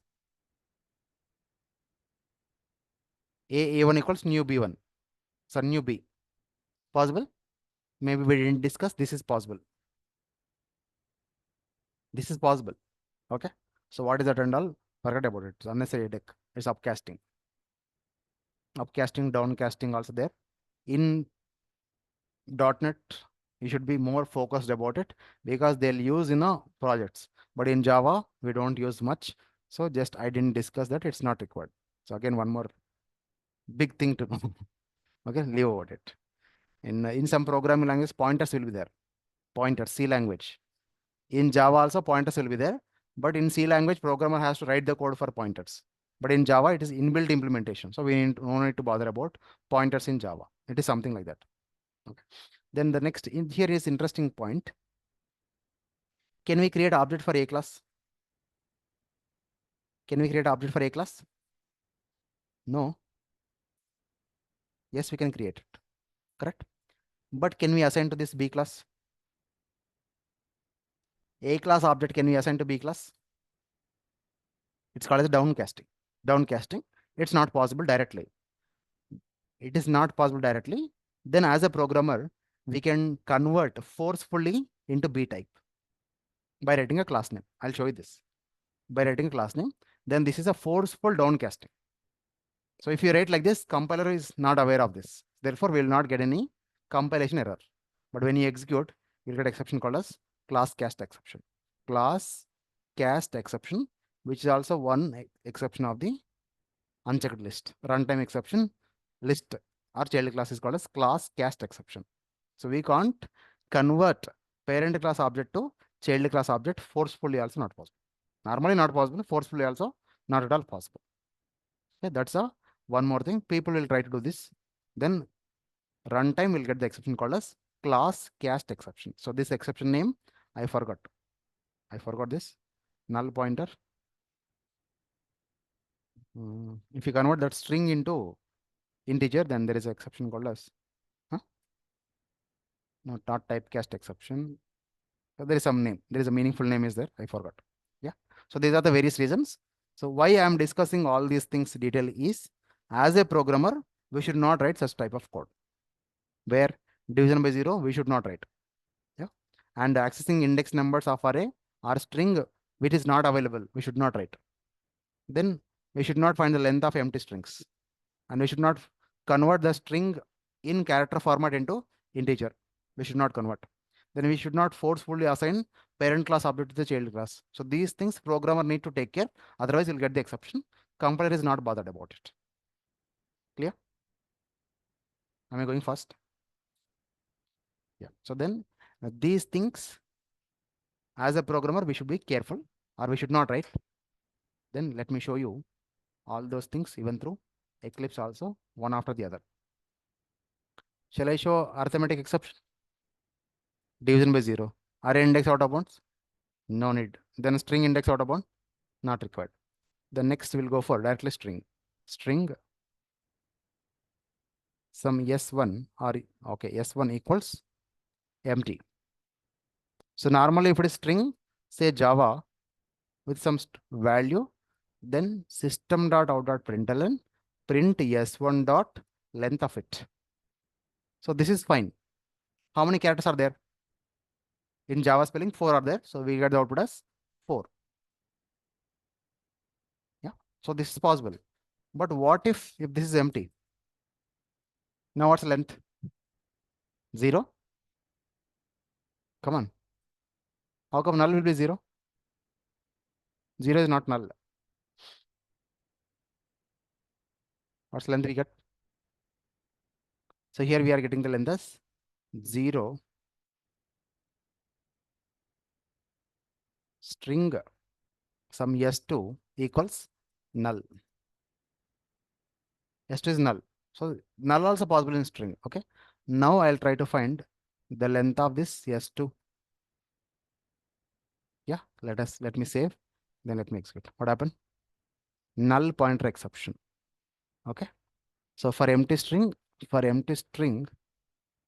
A1 equals new B1. So new B. Possible? Maybe we didn't discuss. This is possible. This is possible. Okay. So what is that and all? Forget about it. It's unnecessary headache. It's upcasting. Upcasting, downcasting also there. In .NET, you should be more focused about it because they'll use in a projects. But in Java, we don't use much. So just I didn't discuss that. It's not required. So again, one more big thing to know. Okay, leave about it. In some programming language, pointers will be there. Pointers, C language. In Java also pointers will be there. But in C language, programmer has to write the code for pointers. But in Java, it is inbuilt implementation. So we no need to bother about pointers in Java. It is something like that. Okay. Then the next here is interesting point. Can we create object for A class? Can we create object for A class? No. Yes, we can create it. Correct. But can we assign to this B class? A class object can we assign to B class? It's called as downcasting. Downcasting. It's not possible directly. It is not possible directly. Then as a programmer, we can convert forcefully into B type by writing a class name. I'll show you this. By writing a class name, then this is a forceful downcasting. So if you write like this, compiler is not aware of this. Therefore, we will not get any compilation error. But when you execute, you'll get exception called as class cast exception. Class cast exception, which is also one exception of the unchecked list. Runtime exception list or child class is called as class cast exception. So we can't convert parent class object to child class object forcefully, also not possible. Normally not possible, forcefully also not at all possible. Okay, that's a one more thing. People will try to do this. Then runtime will get the exception called as class cast exception. So this exception name I forgot. I forgot this null pointer. If you convert that string into integer, then there is an exception called as no, not typecast exception. So there is some name. There is a meaningful name is there. I forgot. Yeah. So these are the various reasons. So why I am discussing all these things detail is, as a programmer, we should not write such type of code where division by 0 we should not write. Yeah. And accessing index numbers of array or string which is not available, we should not write. Then we should not find the length of empty strings, and we should not convert the string in character format into integer. We should not convert. Then we should not forcefully assign parent class object to the child class. So these things programmer need to take care. Otherwise, you'll get the exception. Compiler is not bothered about it. Clear? Am I going fast? Yeah. So then these things, as a programmer, we should be careful, or we should not write. Then let me show you all those things even through Eclipse also, one after the other. Shall I show arithmetic exception? Division by 0. Array index out of bounds? No need. Then string index out of bound? Not required. The next will go for directly string. String some S1 or okay, S1 equals empty. So normally if it is string, say Java with some value, then system.out.println print S1 dot length of it. So this is fine. How many characters are there? In Java spelling, 4 are there. So we get the output as 4. Yeah. So this is possible. But what if this is empty? Now what's length? 0? Come on. How come null will be 0? 0 is not null. What's length we get? So here we are getting the length as 0 string some S2 equals null. S2 is null. So null also possible in string. Okay. Now I'll try to find the length of this S2. Yeah, let me save. Then let me execute. What happened? Null pointer exception. Okay. So for empty string,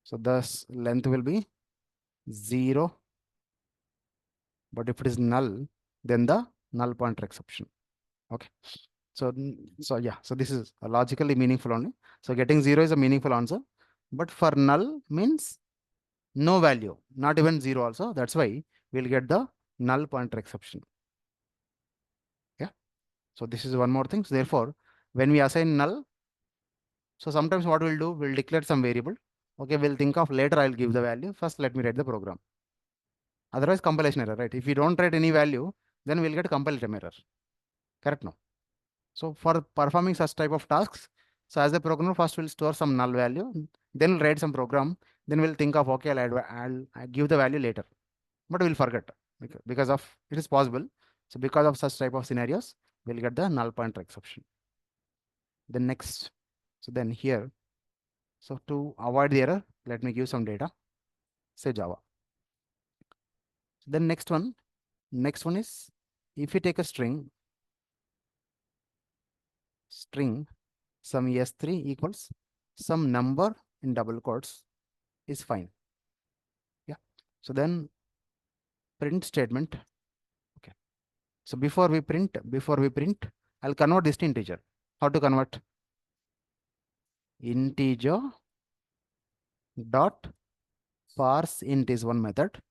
so the length will be 0. But if it is null, then the null pointer exception. Okay. So yeah, so this is a logically meaningful only. So getting 0 is a meaningful answer. But for null means no value, not even 0 also. That's why we'll get the null pointer exception. Yeah. So this is one more thing. So therefore, when we assign null, so sometimes what we'll do, we'll declare some variable. Okay, we'll think of later I'll give the value. First, let me write the program. Otherwise, compilation error, right? If we don't write any value, then we'll get compilation error. Correct? No. So for performing such type of tasks, so as a programmer, first we'll store some null value, then we'll write some program, then we'll think of, okay, I'll give the value later, but we'll forget because of it is possible. So because of such type of scenarios, we'll get the null pointer exception. Then next, so then here, so to avoid the error, let me give some data, say Java. Then next one is if you take a string some S3 equals some number in double quotes is fine. Yeah. So then print statement. Okay. So before we print, I'll convert this to integer. How to convert? Integer dot parse int is one method.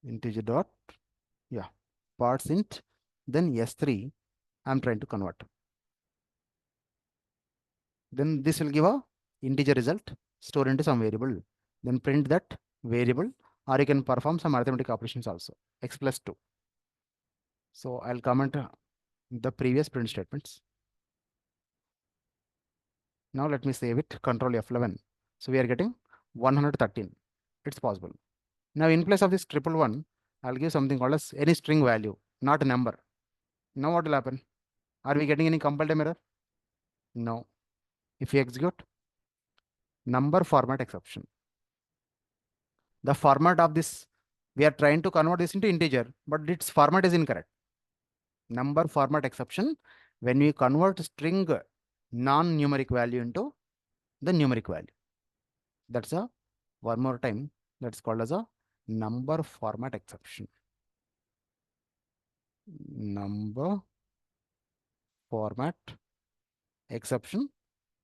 Integer dot, yeah, parse int, then S3 I'm trying to convert. Then this will give a integer result. store into some variable, then print that variable, or you can perform some arithmetic operations also, x plus 2. So I'll comment the previous print statements. Now let me save it, control F11. So we are getting 113. It's possible. Now in place of this triple one, I'll give something called as any string value, not a number. Now what will happen? Are we getting any compile time error? No. If we execute number format exception, the format of this, we are trying to convert this into integer, but its format is incorrect. Number format exception, when we convert string non-numeric value into the numeric value. That's a, one more time, that's called as a number format exception. Number format exception.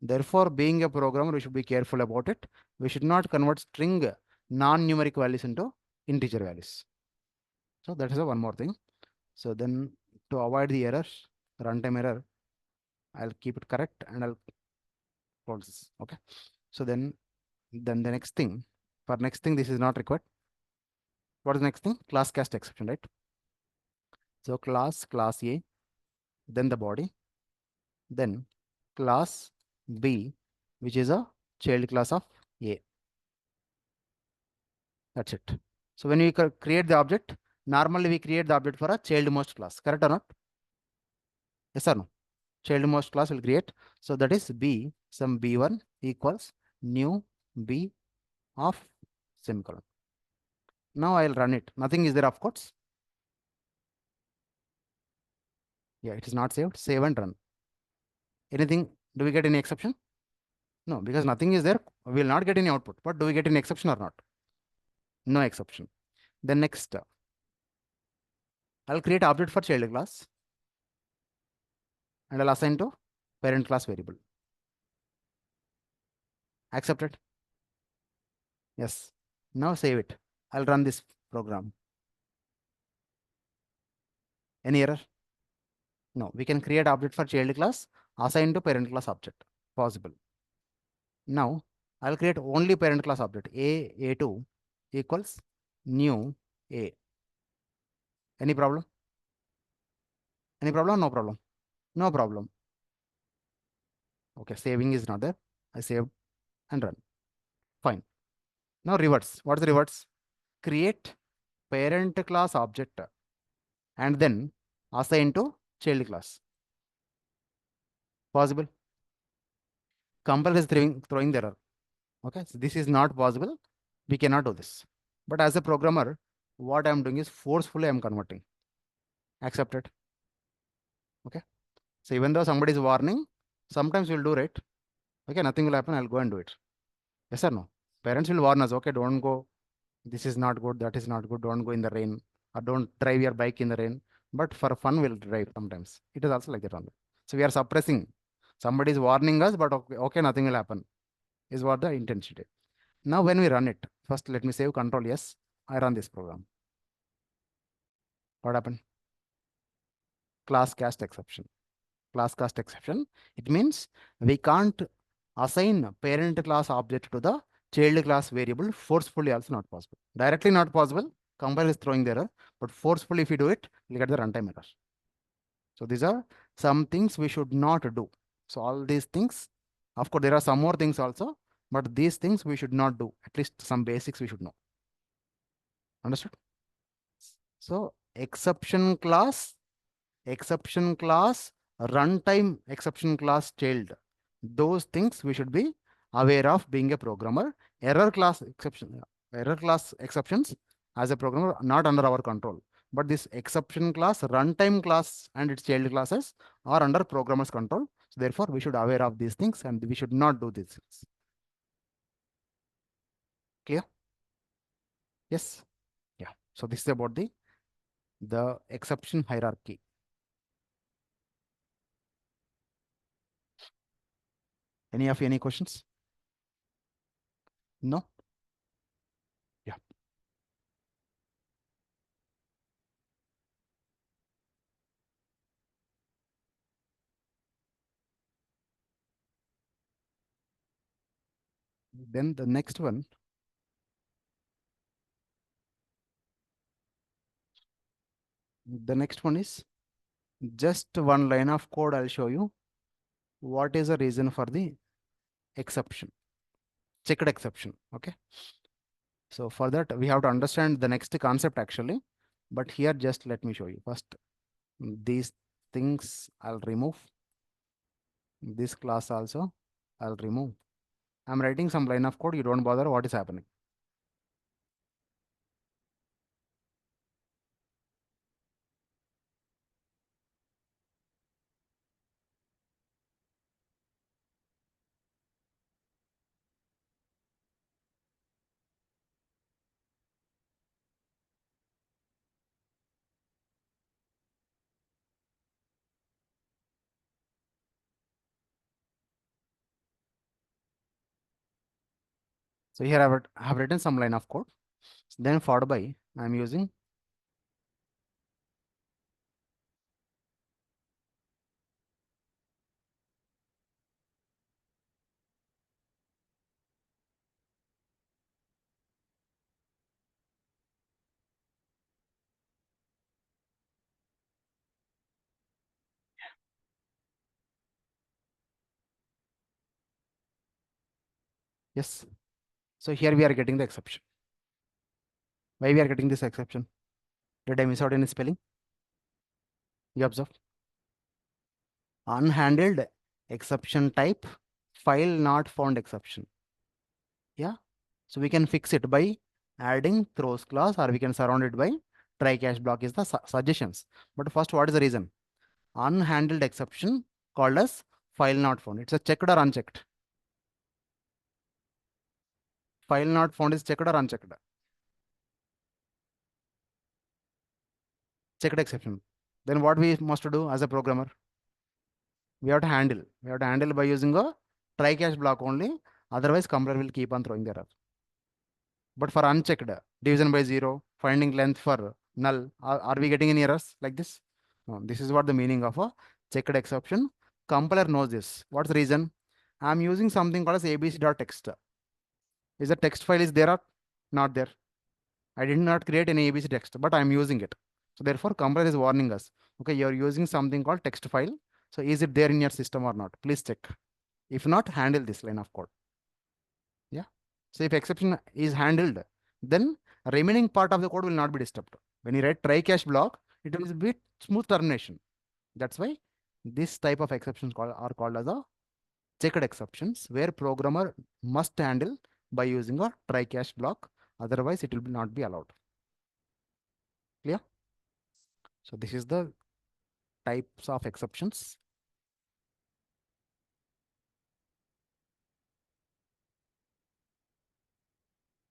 Therefore, being a programmer, we should be careful about it. We should not convert string non-numeric values into integer values. So that is a one more thing. So then to avoid the errors, runtime error, I'll keep it correct and I'll close this. Okay. So then the next thing, for next thing, this is not required. What is the next thing? Class cast exception, right? So class A, then the body, then class B, which is a child class of A. That's it. So when we create the object, normally we create the object for a childmost class, correct or not? Yes or no? Childmost class will create. So that is B, some B1 equals new B of semicolon. Now I'll run it. Nothing is there, of course. Yeah, it is not saved. Save and run. Anything? Do we get any exception? No, because nothing is there. We will not get any output. But do we get any exception or not? No exception. Then next, I'll create object for child class and I'll assign to parent class variable. Accepted? Yes. Now save it. I'll run this program. Any error? No. We can create object for child class, assign to parent class object. Possible. Now I'll create only parent class object. A2 equals new A. Any problem? Any problem? No problem. No problem. Okay, saving is not there. I saved and run. Fine. Now reverse. What's the reverse? Create parent class object and then assign to child class. Possible? Compiler is throwing the error. Okay, so this is not possible. We cannot do this. But as a programmer, what I'm doing is forcefully I'm converting. Accepted. Okay. So even though somebody is warning, sometimes we'll do it. Okay, nothing will happen. I'll go and do it. Yes or no? Parents will warn us. Okay, don't go. This is not good. That is not good. Don't go in the rain or don't drive your bike in the rain. But for fun, we'll drive sometimes. It is also like that only. So we are suppressing. Somebody is warning us, but okay, nothing will happen. Is what the intensity. Now when we run it, first let me save control. Yes, I run this program. What happened? Class cast exception. Class cast exception. It means we can't assign parent class object to the child class variable forcefully, also not possible. Directly not possible. Compiler is throwing the error, but forcefully if you do it, you'll get the runtime error. So these are some things we should not do. So all these things, of course, there are some more things also, but these things we should not do. At least some basics we should know. Understood? So exception class, runtime exception class child. Those things we should be aware of being a programmer. Error class exceptions as a programmer not under our control. But this exception class, runtime class and its child classes are under programmer's control. So therefore, we should aware of these things and we should not do these things. Clear? Yes. Yeah. So this is about the exception hierarchy. Any questions? No? Yeah. Then the next one, is just one line of code. I'll show you what is the reason for the exception, checked exception. Okay. So for that, we have to understand the next concept actually. But here, just let me show you first. These things I'll remove. This class also I'll remove. I'm writing some line of code. You don't bother what is happening. So here I have written some line of code. Then followed by I'm using yes. So here we are getting the exception. Why we are getting this exception? Did I miss out any spelling? You observe. Unhandled exception type, file not found exception. Yeah. So we can fix it by adding throws clause, or we can surround it by try catch block is the suggestions. But first, what is the reason? Unhandled exception called as file not found. It's a checked or unchecked. File not found is checked or unchecked. Checked exception. Then what we must do as a programmer? We have to handle. We have to handle by using a try catch block only. Otherwise, compiler will keep on throwing the error. But for unchecked, division by zero, finding length for null, are we getting any errors like this? No, this is what the meaning of a checked exception. Compiler knows this. What's the reason? I'm using something called as abc.txt. Is the text file is there or not there? I did not create any ABC text, but I'm using it. So therefore, compiler is warning us. Okay, you're using something called text file. So is it there in your system or not? Please check. If not, handle this line of code. Yeah. So if exception is handled, then remaining part of the code will not be disturbed. When you write try catch block, it will be smooth termination. That's why this type of exceptions are called as a checked exceptions, where programmer must handle by using a try catch block. Otherwise, it will not be allowed. Clear? So this is the types of exceptions.